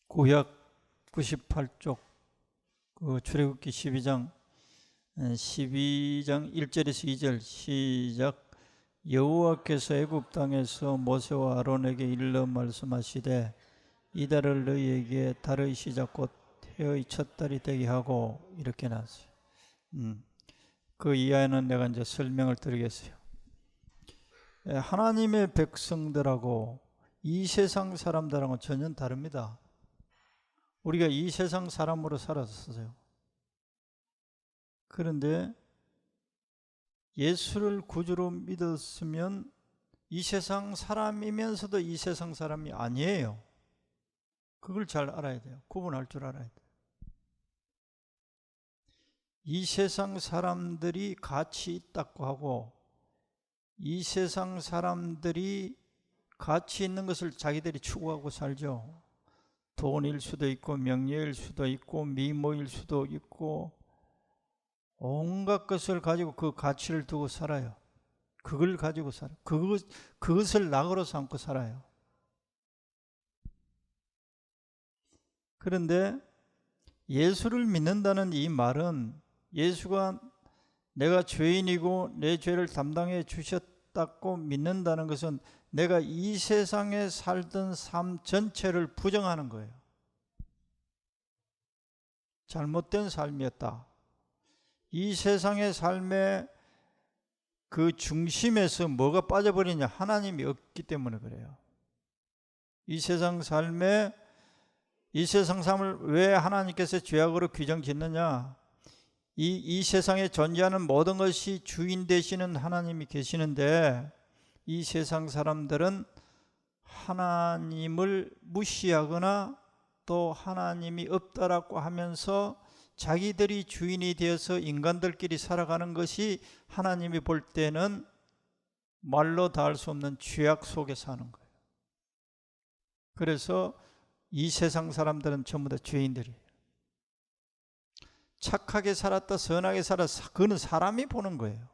구약 98쪽 출애굽기 12장 1절에서 2절 시작. 여호와께서 애굽 땅에서 모세와 아론에게 일러 말씀하시되 이 달을 너희에게 달의 시작 곧 해의 첫 달이 되게 하고, 이렇게 나왔어요. 그 이하에는 내가 이제 설명을 드리겠어요. 하나님의 백성들하고 이 세상 사람들하고는 전혀 다릅니다. 우리가 이 세상 사람으로 살았어요. 그런데 예수를 구주로 믿었으면 이 세상 사람이면서도 이 세상 사람이 아니에요. 그걸 잘 알아야 돼요. 구분할 줄 알아야 돼요. 이 세상 사람들이 가치 있다고 하고, 이 세상 사람들이 가치 있는 것을 자기들이 추구하고 살죠. 돈일 수도 있고 명예일 수도 있고 미모일 수도 있고 온갖 것을 가지고 그 가치를 두고 살아요. 그걸 가지고 살아요. 그것을 낙으로 삼고 살아요. 그런데 예수를 믿는다는 이 말은, 예수가 내가 죄인이고 내 죄를 담당해 주셨다고 믿는다는 것은 내가 이 세상에 살던 삶 전체를 부정하는 거예요. 잘못된 삶이었다. 이 세상의 삶의 그 중심에서 뭐가 빠져버리냐? 하나님이 없기 때문에 그래요. 이 세상 삶을 왜 하나님께서 죄악으로 규정 짓느냐? 이 세상에 존재하는 모든 것이 주인 되시는 하나님이 계시는데, 이 세상 사람들은 하나님을 무시하거나 또 하나님이 없다라고 하면서 자기들이 주인이 되어서 인간들끼리 살아가는 것이 하나님이 볼 때는 말로 다 할 수 없는 죄악 속에 사는 거예요. 그래서 이 세상 사람들은 전부 다 죄인들이에요. 착하게 살았다, 선하게 살았다, 그건 사람이 보는 거예요.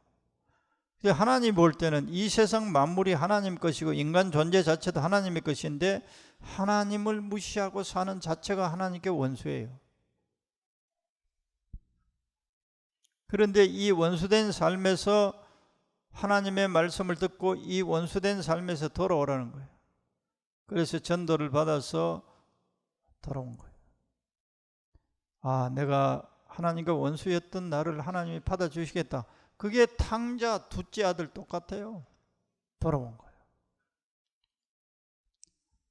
하나님 볼 때는 이 세상 만물이 하나님 것이고 인간 존재 자체도 하나님의 것인데, 하나님을 무시하고 사는 자체가 하나님께 원수예요. 그런데 이 원수된 삶에서 하나님의 말씀을 듣고 이 원수된 삶에서 돌아오라는 거예요. 그래서 전도를 받아서 돌아온 거예요. 아, 내가 하나님과 원수였던 나를 하나님이 받아주시겠다. 그게 탕자 둘째 아들 똑같아요. 돌아온 거예요.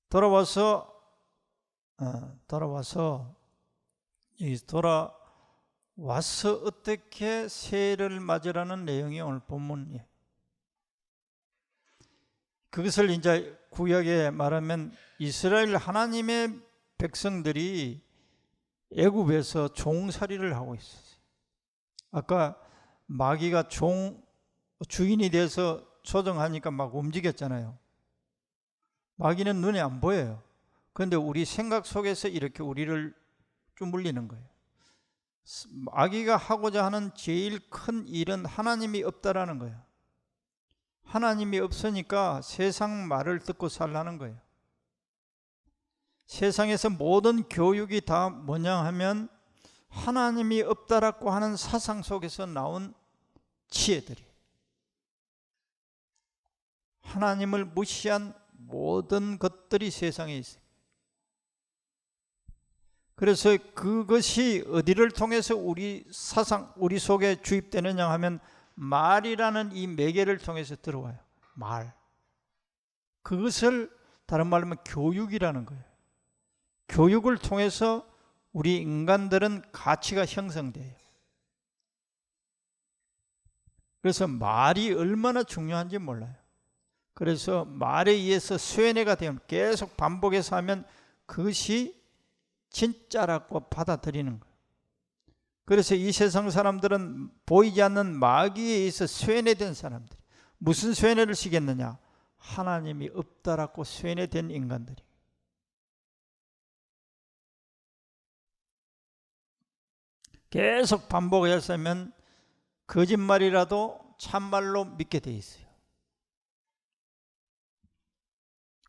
돌아와서 어떻게 새해를 맞으라는 내용이 오늘 본문이에요. 그것을 이제 구약에 말하면 이스라엘 하나님의 백성들이 애굽에서 종살이를 하고 있었어요. 아까 마귀가 주인이 돼서 조정하니까 막 움직였잖아요. 마귀는 눈에 안 보여요. 그런데 우리 생각 속에서 이렇게 우리를 쭈물리는 거예요. 마귀가 하고자 하는 제일 큰 일은 하나님이 없다라는 거예요. 하나님이 없으니까 세상 말을 듣고 살라는 거예요. 세상에서 모든 교육이 다 뭐냐 하면 하나님이 없다라고 하는 사상 속에서 나온 지혜들이, 하나님을 무시한 모든 것들이 세상에 있어요. 그래서 그것이 어디를 통해서 우리 속에 주입되느냐 하면 말이라는 이 매개를 통해서 들어와요. 말. 그것을 다른 말로 하면 교육이라는 거예요. 교육을 통해서 우리 인간들은 가치가 형성돼요. 그래서 말이 얼마나 중요한지 몰라요. 그래서 말에 의해서 쇠뇌가 되면 계속 반복해서 하면 그것이 진짜라고 받아들이는 거예요. 그래서 이 세상 사람들은 보이지 않는 마귀에 의해서 쇠뇌된 사람들. 무슨 쇠뇌를 시켰느냐? 하나님이 없다라고 쇠뇌된 인간들이. 계속 반복했으면 거짓말이라도 참말로 믿게 돼 있어요.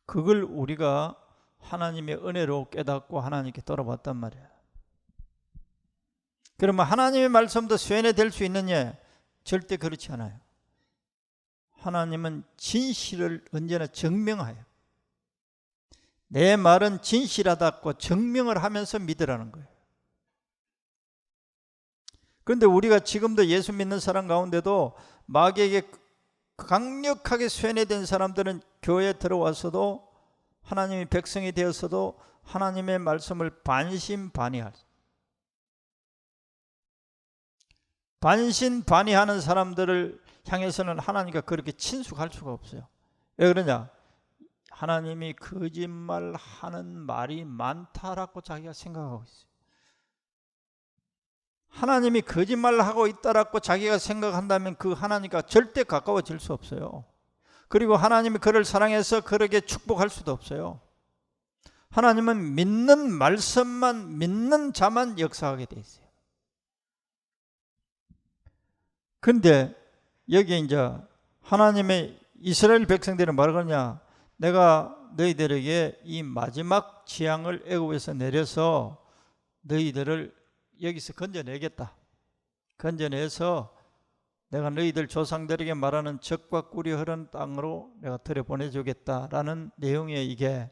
그걸 우리가 하나님의 은혜로 깨닫고 하나님께 돌아왔단 말이야. 그러면 하나님의 말씀도 쇠뇌될 수 있느냐? 절대 그렇지 않아요. 하나님은 진실을 언제나 증명해요. 내 말은 진실하다고 증명을 하면서 믿으라는 거예요. 그런데 우리가 지금도 예수 믿는 사람 가운데도 마귀에게 강력하게 쇠뇌된 사람들은 교회에 들어와서도 하나님의 백성이 되었어도 하나님의 말씀을 반신반의하는 사람들을 향해서는 하나님과 그렇게 친숙할 수가 없어요. 왜 그러냐? 하나님이 거짓말하는 말이 많다라고 자기가 생각하고 있어요. 하나님이 거짓말을 하고 있다라고 자기가 생각한다면 그 하나님과 절대 가까워질 수 없어요. 그리고 하나님이 그를 사랑해서 그렇게 축복할 수도 없어요. 하나님은 믿는 말씀만, 믿는 자만 역사하게 돼 있어요. 근데 여기 이제 하나님의 이스라엘 백성들은 뭐라 그러냐? 내가 너희들에게 이 마지막 재앙을 애굽에서 내려서 너희들을 여기서 건져내겠다. 건져내서 내가 너희들 조상들에게 말하는 젖과 꿀이 흐르는 땅으로 내가 들여보내주겠다라는 내용이에요, 이게.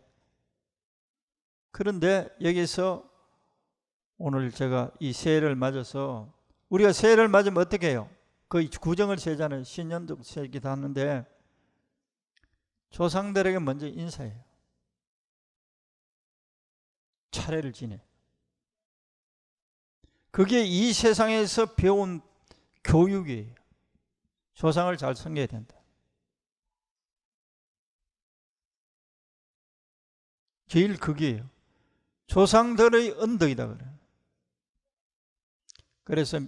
그런데 여기서 오늘 제가 이 새해를 맞아서, 우리가 새해를 맞으면 어떻게 해요? 거의 구정을 세잖아요. 신년도 세기도 하는데 조상들에게 먼저 인사해요. 차례를 지내. 그게 이 세상에서 배운 교육이에요. 조상을 잘 섬겨야 된다. 제일 그게요. 조상들의 언덕이다 그래요. 그래서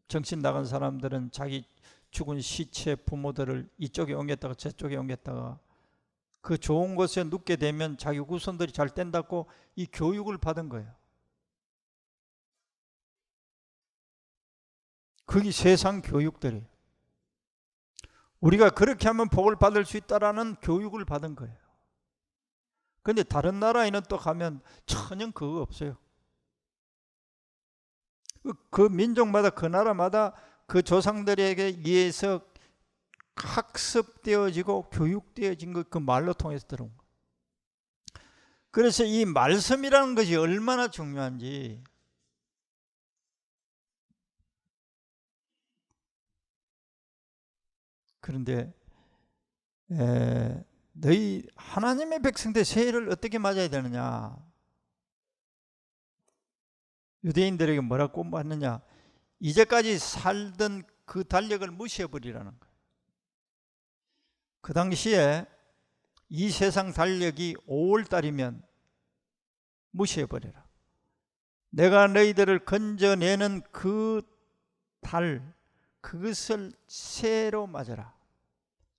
정신 나간 사람들은 자기 죽은 시체 부모들을 이쪽에 옮겼다가 저쪽에 옮겼다가 그 좋은 곳에 눕게 되면 자기 후손들이 잘 된다고 이 교육을 받은 거예요. 그게 세상 교육들이에요. 우리가 그렇게 하면 복을 받을 수 있다라는 교육을 받은 거예요. 그런데 다른 나라에는 또 가면 전혀 그거 없어요. 그 민족마다 그 나라마다 그 조상들에게 의해서 학습되어지고 교육되어진 것, 그 말로 통해서 들어온 거예요. 그래서 이 말씀이라는 것이 얼마나 중요한지. 그런데 너희 하나님의 백성들 새해를 어떻게 맞아야 되느냐? 유대인들에게 뭐라고 공부했느냐? 이제까지 살던 그 달력을 무시해버리라는 거예요. 그 당시에 이 세상 달력이 5월달이면 무시해버려라. 내가 너희들을 건져내는 그 달, 그것을 새로 맞아라.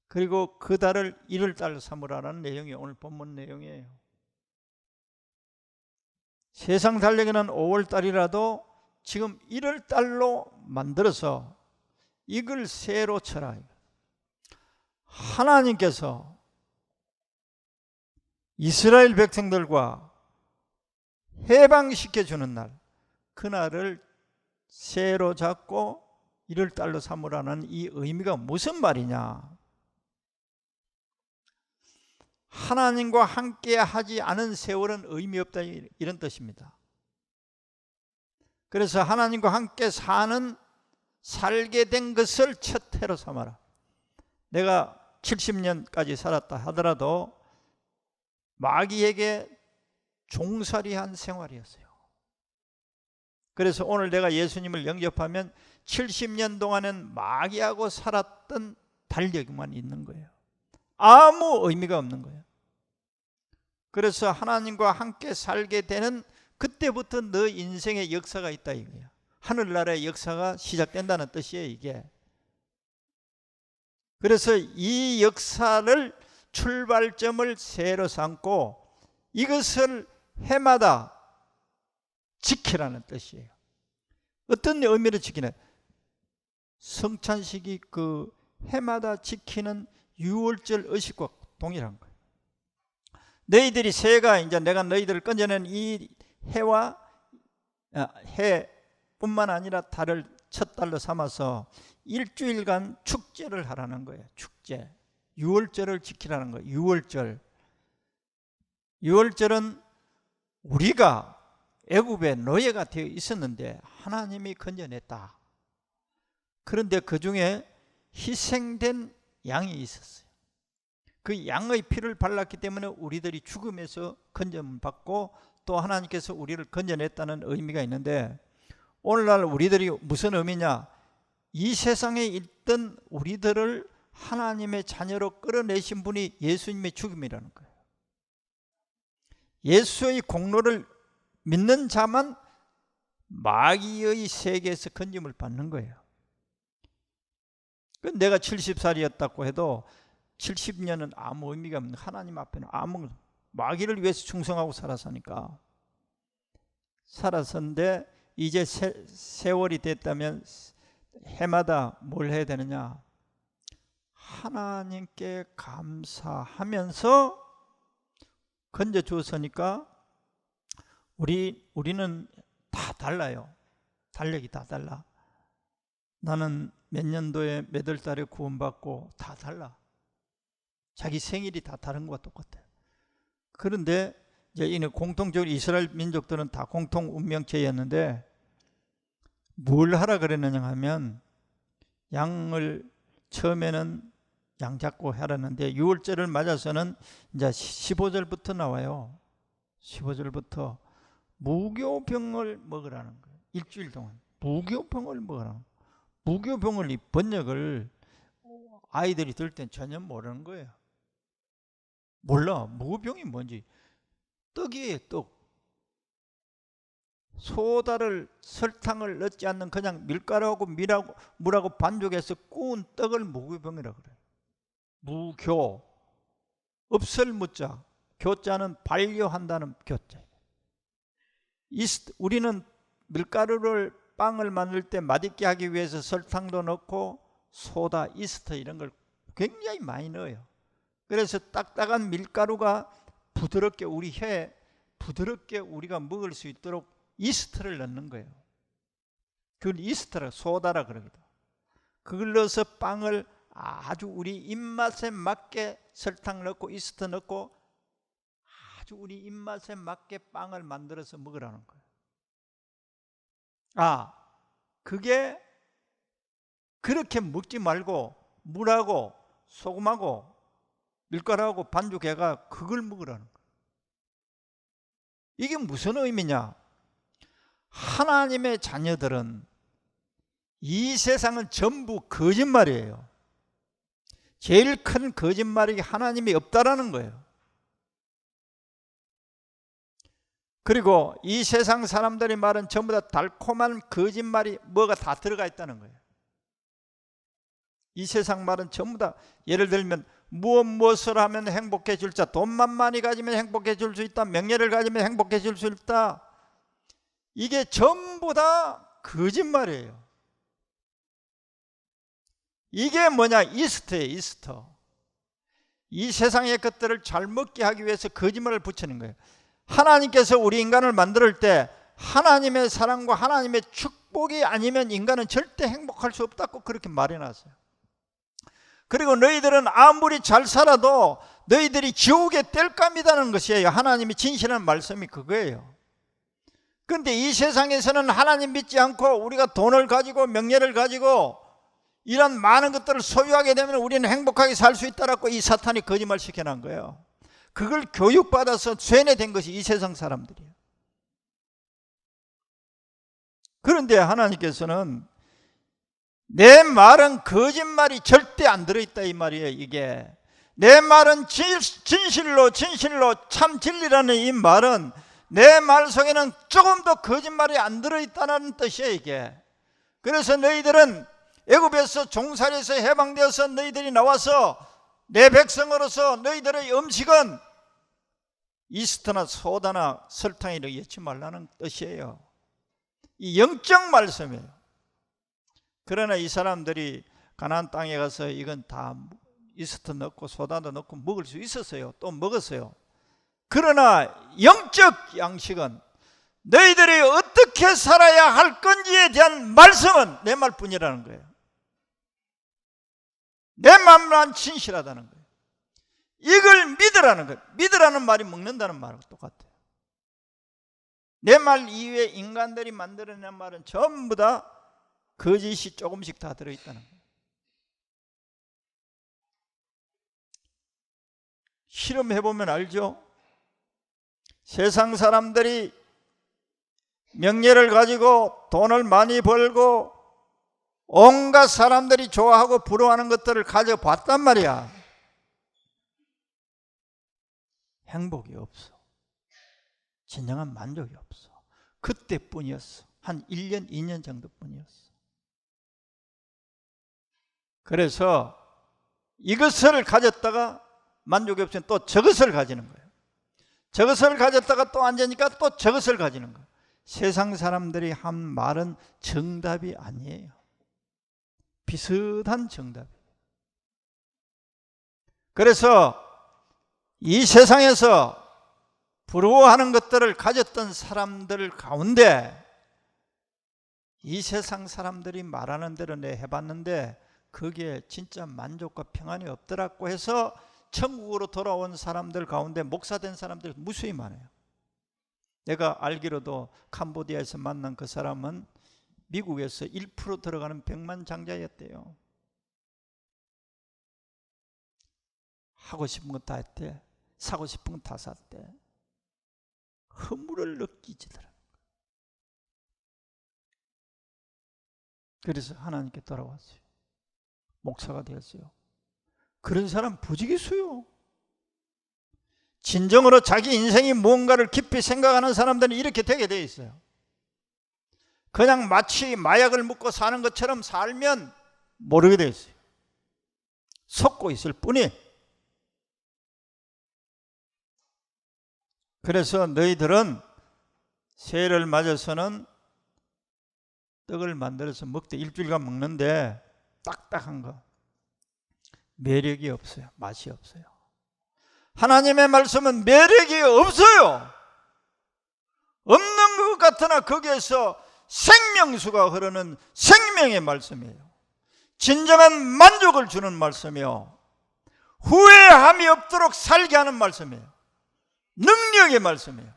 그리고 그 달을 1월달 삼으라는 내용이 오늘 본문 내용이에요. 세상 달력에는 5월달이라도 지금 1월달로 만들어서 이걸 새로 쳐라. 하나님께서 이스라엘 백성들과 해방시켜주는 날, 그날을 새로 잡고 1월달로 삼으라는 이 의미가 무슨 말이냐? 하나님과 함께 하지 않은 세월은 의미 없다, 이런 뜻입니다. 그래서 하나님과 함께 살게 된 것을 첫 해로 삼아라. 내가 70년까지 살았다 하더라도 마귀에게 종살이한 생활이었어요. 그래서 오늘 내가 예수님을 영접하면 70년 동안은 마귀하고 살았던 달력만 있는 거예요. 아무 의미가 없는 거예요. 그래서 하나님과 함께 살게 되는 그때부터 너 인생의 역사가 있다 이거야. 하늘나라의 역사가 시작된다는 뜻이에요, 이게. 그래서 이 역사를 출발점을 새로 삼고 이것을 해마다 지키라는 뜻이에요. 어떤 의미로 지키냐? 성찬식이 그 해마다 지키는 유월절 의식과 동일한 거예요. 너희들이 새가 이제 내가 너희들을 건져낸 이 해와 해뿐만 아니라 달을 첫 달로 삼아서 일주일간 축제를 하라는 거예요. 축제. 유월절을 지키라는 거예요. 유월절. 유월절은 우리가 애굽의 노예가 되어 있었는데 하나님이 건져냈다. 그런데 그 중에 희생된 양이 있었어요. 그 양의 피를 발랐기 때문에 우리들이 죽음에서 건져을 받고 또 하나님께서 우리를 건져냈다는 의미가 있는데, 오늘날 우리들이 무슨 의미냐? 이 세상에 있던 우리들을 하나님의 자녀로 끌어내신 분이 예수님의 죽음이라는 거예요. 예수의 공로를 믿는 자만 마귀의 세계에서 건짐을 받는 거예요. 내가 70살이었다고 해도 70년은 아무 의미가 없는, 하나님 앞에는 아무, 마귀를 위해서 충성하고 살았으니까 살았었는데, 이제 세월이 됐다면 해마다 뭘 해야 되느냐? 하나님께 감사하면서 건져 주었으니까 우리는 다 달라요. 달력이 다 달라. 나는 몇 년도에 몇 월 달에 구원받고 다 달라. 자기 생일이 다 다른 것과 똑같아요. 그런데 이제 이는 공통적으로 이스라엘 민족들은 다 공통 운명체였는데, 뭘 하라 그랬느냐 하면 양을 처음에는 양 잡고 하라는데, 6월절을 맞아서는 이제 15절부터 나와요. 15절부터 무교병을 먹으라는 거예요. 일주일 동안 무교병을 먹으라는 거예요. 무교병을, 이 번역을 아이들이 들을 땐 전혀 모르는 거예요. 몰라. 무교병이 뭔지. 떡이에요. 떡. 소다를, 설탕을 넣지 않는 그냥 밀가루하고 물하고 반죽해서 구운 떡을 무교병이라고 그래요. 무교. 없을 무자, 교자는 반려한다는 교자. 우리는 밀가루를, 빵을 만들 때 맛있게 하기 위해서 설탕도 넣고 소다, 이스트 이런 걸 굉장히 많이 넣어요. 그래서 딱딱한 밀가루가 부드럽게, 우리 혀에 부드럽게 우리가 먹을 수 있도록 이스트를 넣는 거예요. 그걸 이스트라, 소다라 그러거든. 그걸 넣어서 빵을 아주 우리 입맛에 맞게 설탕 넣고 이스트 넣고 아주 우리 입맛에 맞게 빵을 만들어서 먹으라는 거예요. 그게 그렇게 먹지 말고 물하고 소금하고 밀가루하고 반죽해가 그걸 먹으라는 거예요. 이게 무슨 의미냐? 하나님의 자녀들은 이 세상은 전부 거짓말이에요. 제일 큰 거짓말이 하나님이 없다라는 거예요. 그리고 이 세상 사람들이 말은 전부 다 달콤한 거짓말이 뭐가 다 들어가 있다는 거예요. 이 세상 말은 전부 다, 예를 들면 무엇을 하면 행복해질 자, 돈만 많이 가지면 행복해질 수 있다, 명예를 가지면 행복해질 수 있다. 이게 전부 다 거짓말이에요. 이게 뭐냐? 이스트예요. 이스트. 이 세상의 것들을 잘 먹게 하기 위해서 거짓말을 붙이는 거예요. 하나님께서 우리 인간을 만들 때 하나님의 사랑과 하나님의 축복이 아니면 인간은 절대 행복할 수 없다고 그렇게 말해놨어요. 그리고 너희들은 아무리 잘 살아도 너희들이 지옥에 뗄 겁니다는 것이에요. 하나님이 진실한 말씀이 그거예요. 그런데 이 세상에서는 하나님 믿지 않고 우리가 돈을 가지고 명예를 가지고 이런 많은 것들을 소유하게 되면 우리는 행복하게 살 수 있다라고 이 사탄이 거짓말 시켜놓은 거예요. 그걸 교육받아서 쇠뇌된 것이 이 세상 사람들이에요. 그런데 하나님께서는 내 말은 거짓말이 절대 안 들어있다 이 말이에요. 이게 내 말은 진실로 참 진리라는 이 말은 내 말 속에는 조금도 거짓말이 안 들어있다는 뜻이에요. 이게 그래서 너희들은 애굽에서 종살이에서 해방되어서 너희들이 나와서 내 백성으로서 너희들의 음식은 이스트나 소다나 설탕이라고 넣지 말라는 뜻이에요. 이 영적 말씀이에요. 그러나 이 사람들이 가나안 땅에 가서 이건 다 이스트 넣고 소다도 넣고 먹을 수 있었어요. 또 먹었어요. 그러나 영적 양식은 너희들이 어떻게 살아야 할 건지에 대한 말씀은 내 말뿐이라는 거예요. 내 말만 진실하다는 거예요. 이걸 믿으라는 거예요. 믿으라는 말이 먹는다는 말하고 똑같아요. 내 말 이외에 인간들이 만들어낸 말은 전부 다 거짓이 조금씩 다 들어있다는 거예요. 실험해보면 알죠? 세상 사람들이 명예를 가지고 돈을 많이 벌고 온갖 사람들이 좋아하고 부러워하는 것들을 가져봤단 말이야. 행복이 없어. 진정한 만족이 없어. 그때뿐이었어. 한 1년, 2년 정도뿐이었어. 그래서 이것을 가졌다가 만족이 없으면 또 저것을 가지는 거예요. 저것을 가졌다가 또 앉으니까 또 저것을 가지는 거예요. 세상 사람들이 한 말은 정답이 아니에요. 비슷한 정답이에요. 그래서 이 세상에서 부러워하는 것들을 가졌던 사람들 가운데 이 세상 사람들이 말하는 대로 내 해봤는데 그게 진짜 만족과 평안이 없더라고 해서 천국으로 돌아온 사람들 가운데 목사된 사람들이 무수히 많아요. 내가 알기로도 캄보디아에서 만난 그 사람은 미국에서 1% 들어가는 백만장자였대요. 하고 싶은 거 다 했대. 사고 싶은 거 다 샀대. 허물을 느끼지더라. 그래서 하나님께 돌아왔어요. 목사가 되었어요. 그런 사람 부지기수요. 진정으로 자기 인생이 무언가를 깊이 생각하는 사람들은 이렇게 되게 돼 있어요. 그냥 마치 마약을 먹고 사는 것처럼 살면 모르게 돼 있어요. 속고 있을 뿐이. 그래서 너희들은 새해를 맞아서는 떡을 만들어서 먹되 일주일간 먹는데 딱딱한 거, 매력이 없어요. 맛이 없어요. 하나님의 말씀은 매력이 없어요. 없는 것 같으나 거기에서 생명수가 흐르는 생명의 말씀이에요. 진정한 만족을 주는 말씀이요, 후회함이 없도록 살게 하는 말씀이에요. 능력의 말씀이에요.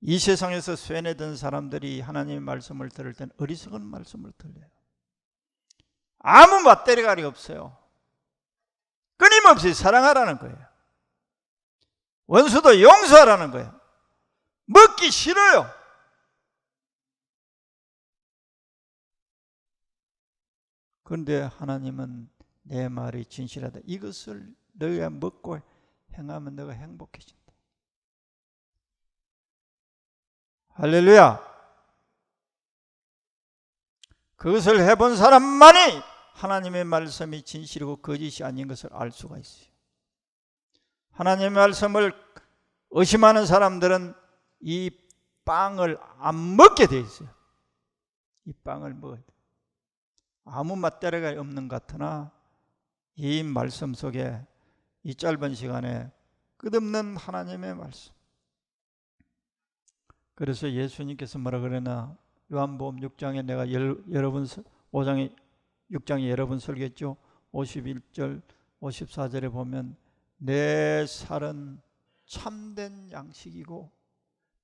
이 세상에서 쇠뇌된 사람들이 하나님의 말씀을 들을 땐 어리석은 말씀을 들려요. 아무 맞대가리 없어요. 끊임없이 사랑하라는 거예요. 원수도 용서하라는 거예요. 먹기 싫어요. 그런데 하나님은 내 말이 진실하다. 이것을 너희가 먹고 행하면 너가 행복해진다. 할렐루야. 그것을 해본 사람만이 하나님의 말씀이 진실이고 거짓이 아닌 것을 알 수가 있어요. 하나님의 말씀을 의심하는 사람들은 이 빵을 안 먹게 돼 있어요. 이 빵을 먹어야 돼. 아무 맛대가리 없는 것 같으나 이 말씀 속에 이 짧은 시간에 끝없는 하나님의 말씀. 그래서 예수님께서 뭐라 그러나 요한복음 6장에 내가 여러분 5장에 6장에 여러 번 설교했죠. 51절 54절에 보면 내 살은 참된 양식이고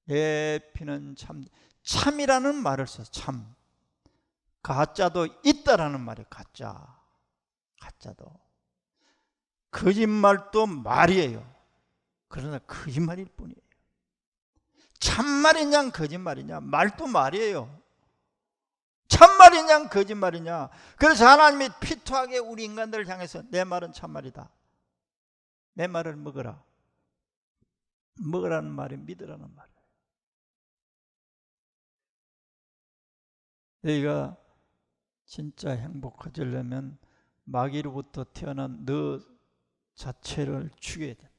내 피는 참이라는 말을 써. 참. 가짜도 있다라는 말이에요. 가짜도. 거짓말도 말이에요. 그러나 거짓말일 뿐이에요. 참말이냐 거짓말이냐, 말도 말이에요. 참말이냐 거짓말이냐. 그래서 하나님이 피투하게 우리 인간들을 향해서 내 말은 참말이다, 내 말을 먹어라, 먹으라는 말이 믿으라는 말이에요. 너희가 진짜 행복해지려면 마귀로부터 태어난 너 자체를 죽여야 된다.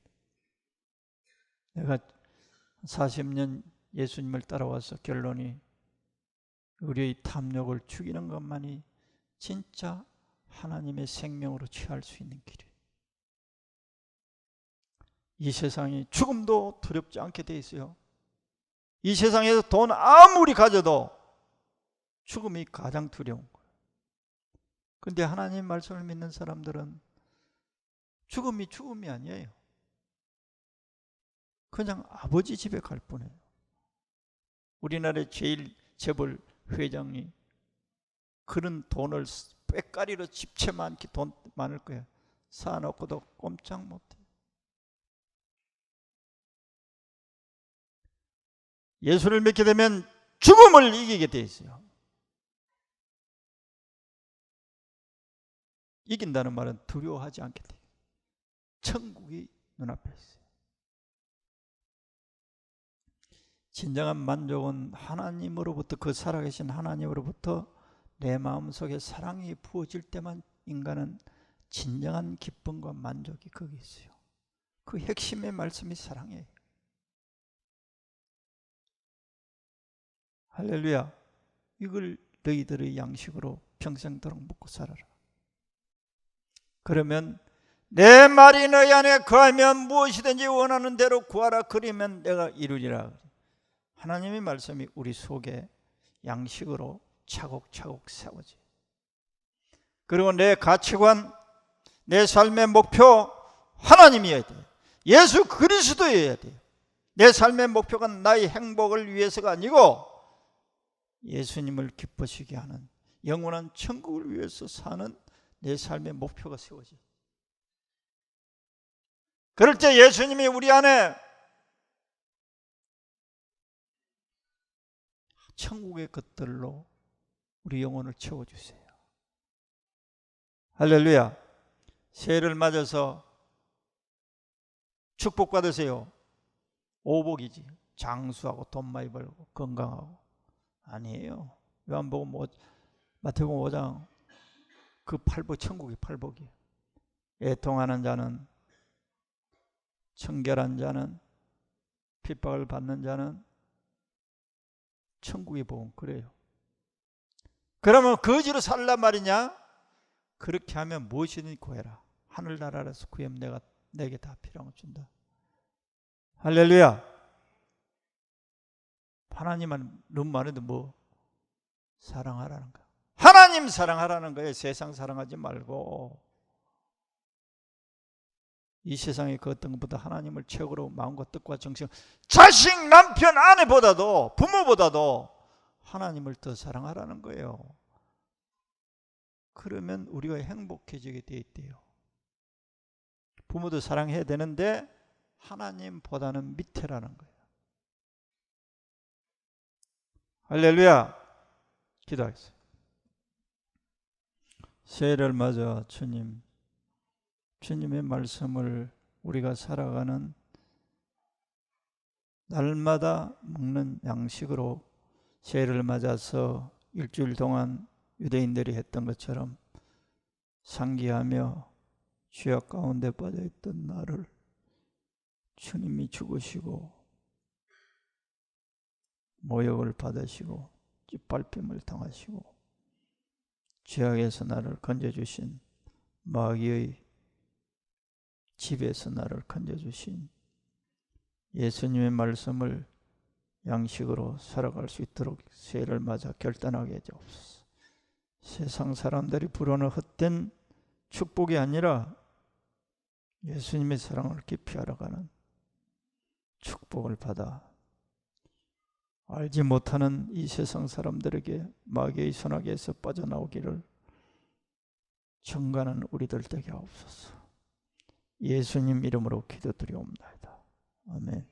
내가 40년 예수님을 따라와서 결론이 우리의 탐욕을 죽이는 것만이 진짜 하나님의 생명으로 취할 수 있는 길이에요. 이 세상이 죽음도 두렵지 않게 돼 있어요. 이 세상에서 돈 아무리 가져도 죽음이 가장 두려운 거예요. 그런데 하나님 말씀을 믿는 사람들은 죽음이 아니에요. 그냥 아버지 집에 갈 뿐이에요. 우리나라의 제일 재벌 회장이 그런 돈을 빽가리로 집채 많게 돈 많을 거예요. 사놓고도 꼼짝 못해. 예수를 믿게 되면 죽음을 이기게 돼 있어요. 이긴다는 말은 두려워하지 않게 돼요. 천국이 눈앞에 있어요. 진정한 만족은 하나님으로부터, 그 살아계신 하나님으로부터 내 마음속에 사랑이 부어질 때만 인간은 진정한 기쁨과 만족이 거기 있어요. 그 핵심의 말씀이 사랑이에요. 할렐루야. 이걸 너희들의 양식으로 평생도록 먹고 살아라. 그러면 내 말이 너희 안에 거하면 무엇이든지 원하는 대로 구하라. 그러면 내가 이루리라. 하나님의 말씀이 우리 속에 양식으로 차곡차곡 세워져요. 그리고 내 가치관, 내 삶의 목표 하나님이어야 돼요. 예수 그리스도여야 돼요. 내 삶의 목표가 나의 행복을 위해서가 아니고 예수님을 기쁘시게 하는 영원한 천국을 위해서 사는 내 삶의 목표가 세워져요. 그럴 때 예수님이 우리 안에 천국의 것들로 우리 영혼을 채워주세요. 할렐루야. 새해를 맞아서 축복받으세요. 오복이지. 장수하고 돈 많이 벌고 건강하고. 아니에요. 요한복음 마태복음 5장 그 팔복, 천국의 팔복이에요. 애통하는 자는, 청결한 자는, 핍박을 받는 자는 천국의 복은 그래요. 그러면 거지로 살란 말이냐? 그렇게 하면 무엇이든지 구해라. 하늘나라에서 구하면 내게 다 필요한 걸 준다. 할렐루야. 하나님은 너무 많은데 뭐 사랑하라는 거야. 하나님 사랑하라는 거예요. 세상 사랑하지 말고. 이 세상의 그 어떤 것보다 하나님을 최고로 마음과 뜻과 정신, 자식, 남편, 아내보다도, 부모보다도 하나님을 더 사랑하라는 거예요. 그러면 우리가 행복해지게 돼 있대요. 부모도 사랑해야 되는데 하나님보다는 밑에라는 거예요. 할렐루야. 기도하겠습니다. 새해를 맞아 주님의 말씀을 우리가 살아가는 날마다 먹는 양식으로 새해를 맞아서 일주일 동안 유대인들이 했던 것처럼 상기하며 죄악 가운데 빠져있던 나를 주님이 죽으시고 모욕을 받으시고 짓밟힘을 당하시고 죄악에서 나를 건져주신, 마귀의 집에서 나를 건져주신 예수님의 말씀을 양식으로 살아갈 수 있도록 새해를 맞아 결단하게 해주옵소서. 세상 사람들이 부르는 헛된 축복이 아니라 예수님의 사랑을 깊이 알아가는 축복을 받아 알지 못하는 이 세상 사람들에게 마귀의 손아귀에서 빠져나오기를 청가하는 우리들 되게 하옵소서. 예수님 이름으로 기도드리옵나이다. 아멘.